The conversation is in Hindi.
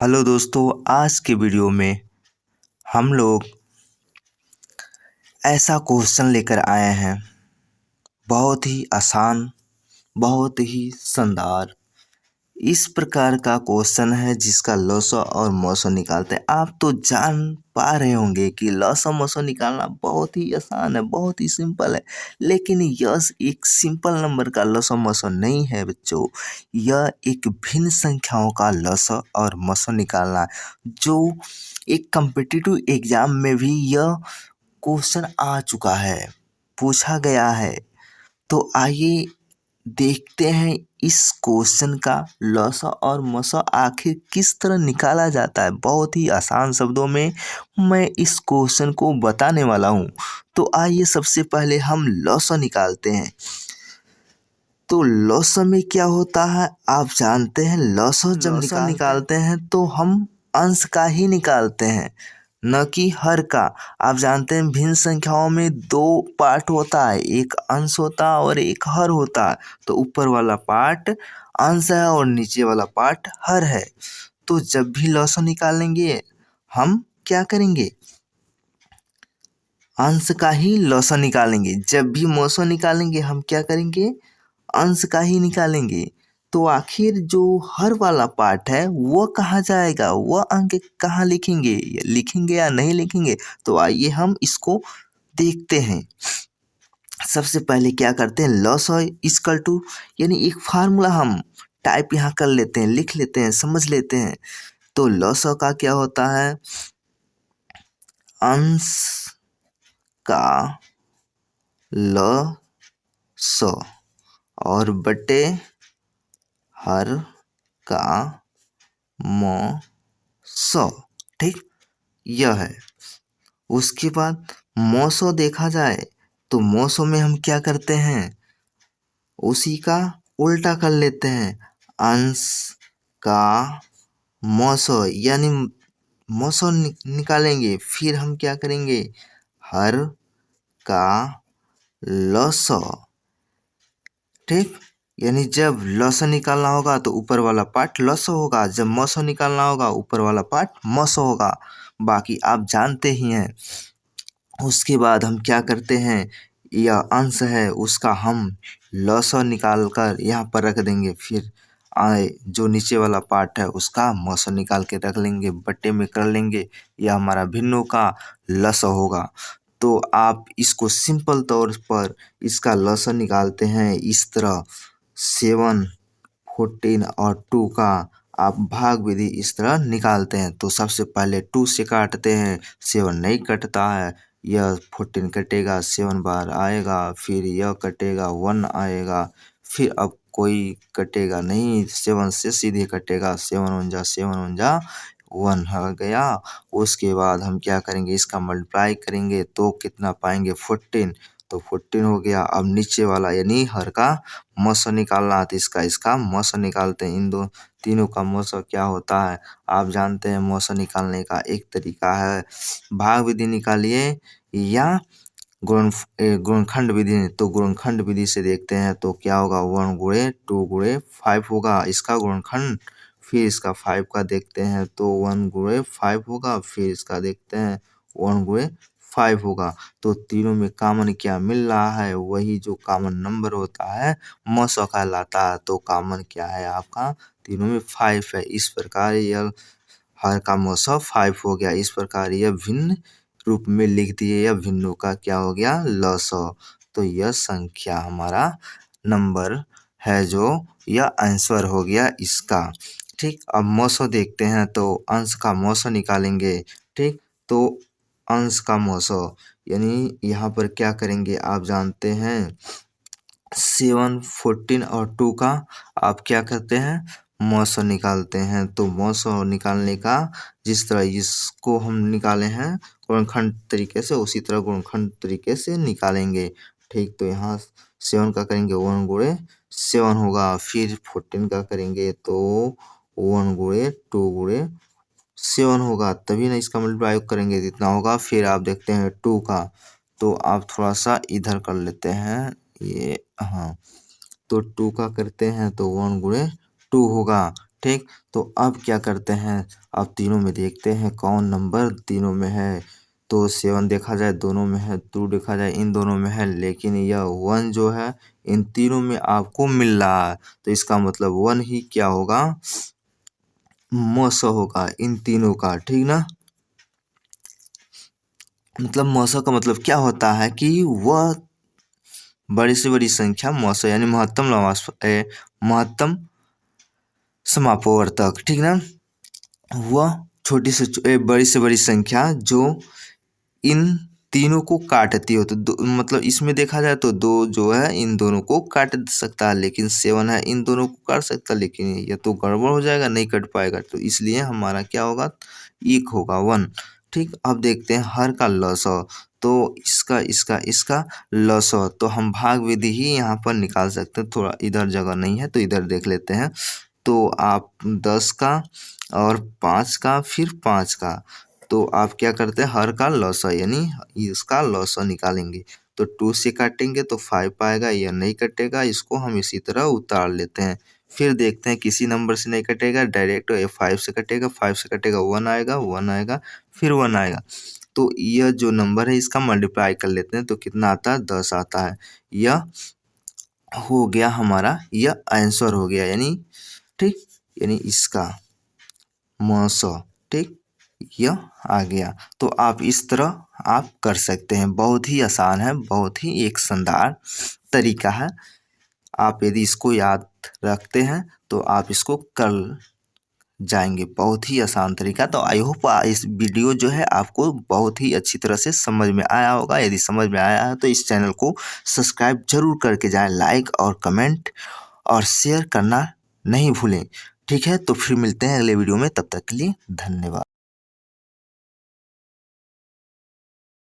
हेलो दोस्तों, आज के वीडियो में हम लोग ऐसा क्वेश्चन लेकर आए हैं। बहुत ही आसान, बहुत ही शानदार। इस प्रकार का क्वेश्चन है जिसका लॉसो और मोसो निकालते हैं। आप तो जान पा रहे होंगे कि लॉसो मोसो निकालना बहुत ही आसान है, बहुत ही सिंपल है। लेकिन यह एक सिंपल नंबर का लॉसो मोसो नहीं है बच्चों। यह एक भिन्न संख्याओं का लॉसो और मोसो निकालना जो एक कम्पिटिटिव एग्जाम में भी यह क्वेश्चन आ चुका है, पूछा गया है। तो आइए देखते हैं इस क्वेश्चन का लॉसो और मोसो आखिर किस तरह निकाला जाता है। बहुत ही आसान शब्दों में मैं इस क्वेश्चन को बताने वाला हूँ। तो आइए सबसे पहले हम लॉसो निकालते हैं। तो लॉसो में क्या होता है आप जानते हैं। लॉसो जब निकालते हैं तो हम अंश का ही निकालते हैं, न कि हर का। आप जानते हैं भिन्न संख्याओं में दो पार्ट होता है, एक अंश होता है और एक हर होता है। तो ऊपर वाला पार्ट अंश है और नीचे वाला पार्ट हर है। तो जब भी लॉसो निकालेंगे हम क्या करेंगे, अंश का ही लॉसो निकालेंगे। जब भी मोसो निकालेंगे हम क्या करेंगे, अंश का ही निकालेंगे। तो आखिर जो हर वाला पार्ट है वो कहाँ जाएगा, वह अंक कहाँ लिखेंगे या नहीं लिखेंगे। तो आइए हम इसको देखते हैं। सबसे पहले क्या करते हैं, लॉसो इक्वल टू यानी एक फार्मूला हम टाइप यहाँ कर लेते हैं, लिख लेते हैं, समझ लेते हैं। तो लॉसो का क्या होता है, अंश का लॉसो और बटे हर का मोसो। ठीक, यह है। उसके बाद मोसो देखा जाए तो मोसो में हम क्या करते हैं, उसी का उल्टा कर लेते हैं। अंश का मोसो यानी मोसो निकालेंगे, फिर हम क्या करेंगे, हर का लॉसो। ठीक, यानी जब लॉसो निकालना होगा तो ऊपर वाला पार्ट लॉसो होगा, जब मोसो निकालना होगा ऊपर वाला पार्ट मोसो होगा। बाकी आप जानते ही हैं। उसके बाद हम क्या करते हैं, यह अंश है उसका हम लॉसो निकाल कर यहाँ पर रख देंगे। फिर आए जो नीचे वाला पार्ट है उसका मोसो निकाल के रख लेंगे, बट्टे में कर लेंगे। यह हमारा भिन्नों का लॉसो होगा। तो आप इसको सिंपल तौर पर इसका लॉसो निकालते हैं इस तरह। 7, 14 और 2 का आप भाग विधि इस तरह निकालते हैं। तो सबसे पहले 2 से काटते हैं, 7 नहीं कटता है। यह 14 कटेगा, 7 बार आएगा, फिर यह कटेगा, 1 आएगा, फिर अब कोई कटेगा नहीं, 7 से सीधे कटेगा। 7 उनजा 7 उनजा 1 हो गया। उसके बाद हम क्या करेंगे, इसका मल्टीप्लाई करेंगे तो कितना पाएंगे, 14। तो 14 हो गया। अब नीचे वाला यानी हर का मोसो निकालना है, तो इसका मोसो निकालते हैं। इन दो तीनों का मोसो क्या होता है आप जानते हैं। मोसो निकालने का एक तरीका है, भाग विधि निकालिए या गुणनखंड विधि। तो गुणनखंड विधि से देखते हैं तो क्या होगा, 1 गुणे 2 गुणे 5 होगा इसका गुणनखंड। फिर इसका 5 का देखते हैं तो 1 गुणे 5 होगा। फिर इसका देखते हैं 1 गुणे 5 होगा। तो तीनों में कॉमन क्या मिल रहा है, वही जो कॉमन नंबर होता है मोसो कहलाता है। तो कॉमन क्या है आपका, तीनों में 5 है। इस प्रकार यह हर का मोसो 5 हो गया। इस प्रकार यह भिन्न रूप में लिख दिए, या भिन्नों का क्या हो गया, लॉसो। तो यह संख्या हमारा नंबर है जो यह आंसर हो गया इसका। ठीक, अब मोसो देखते हैं तो अंश का मोसो निकालेंगे। ठीक, तो अंश का मोसो यानी यहाँ पर क्या करेंगे आप जानते हैं, 7, 14 और 2 का आप क्या करते हैं, मोसो निकालते हैं। तो मोसो निकालने का जिस तरह इसको हम निकाले हैं गुणनखंड तरीके से, उसी तरह गुणनखंड तरीके से निकालेंगे। ठीक, तो यहाँ 7 का करेंगे 1 गुणे 7 होगा। फिर 14 का करेंगे तो 1 गुणे 2 गुणे 7 होगा, तभी ना इसका मल्टीप्लाई करेंगे जितना होगा। फिर आप देखते हैं 2 का, तो आप थोड़ा सा इधर कर लेते हैं ये, हाँ। तो 2 का करते हैं तो 1 गुणे 2 होगा। ठीक। तो अब क्या करते हैं, अब तीनों में देखते हैं कौन नंबर तीनों में है। तो 7 देखा जाए दोनों में है, 2 देखा जाए इन दोनों में है, लेकिन यह 1 जो है इन तीनों में आपको मिल रहा है। तो इसका मतलब 1 ही क्या होगा, मौसो होगा इन तीनों का, ठीक ना। मतलब मौसो का मतलब क्या होता है कि वह बड़ी से बड़ी संख्या मौसो यानी महत्तम समापवर्तक, ठीक ना। वह छोटी से बड़ी से बड़ी संख्या जो इन तीनों को काटती हो। तो मतलब इसमें देखा जाए तो 2 जो है इन दोनों को काट सकता है, लेकिन 7 है इन दोनों को काट सकता है, लेकिन ये तो गड़बड़ हो जाएगा, नहीं कट पाएगा। तो इसलिए हमारा क्या होगा, 1 होगा 1। ठीक। अब देखते हैं हर का लसौ। तो इसका लसौ तो हम भाग विधि ही यहाँ पर निकाल सकते हैं। थोड़ा इधर जगह नहीं है तो इधर देख लेते हैं। तो आप 10 का और 5 का फिर 5 का, तो आप क्या करते हैं, हर का लौसा यानी इसका लौसा निकालेंगे। तो 2 से काटेंगे तो 5 आएगा, यह नहीं कटेगा, इसको हम इसी तरह उतार लेते हैं। फिर देखते हैं किसी नंबर से नहीं कटेगा, डायरेक्ट 5 से कटेगा, 5 से कटेगा 1 आएगा, 1 आएगा, फिर 1 आएगा। तो यह जो नंबर है इसका मल्टीप्लाई कर लेते हैं तो कितना आता है, 10 आता है। यह हो गया हमारा, यह आंसर हो गया यानी, ठीक, यानी इसका मौसो, ठीक, यह आ गया। तो आप इस तरह आप कर सकते हैं, बहुत ही आसान है, बहुत ही एक शानदार तरीका है। आप यदि इसको याद रखते हैं तो आप इसको कर जाएंगे, बहुत ही आसान तरीका। तो आई होप इस वीडियो जो है आपको बहुत ही अच्छी तरह से समझ में आया होगा। यदि समझ में आया है तो इस चैनल को सब्सक्राइब जरूर करके जाएं, लाइक और कमेंट और शेयर करना नहीं भूलें। ठीक है, तो फिर मिलते हैं अगले वीडियो में, तब तक के लिए धन्यवाद।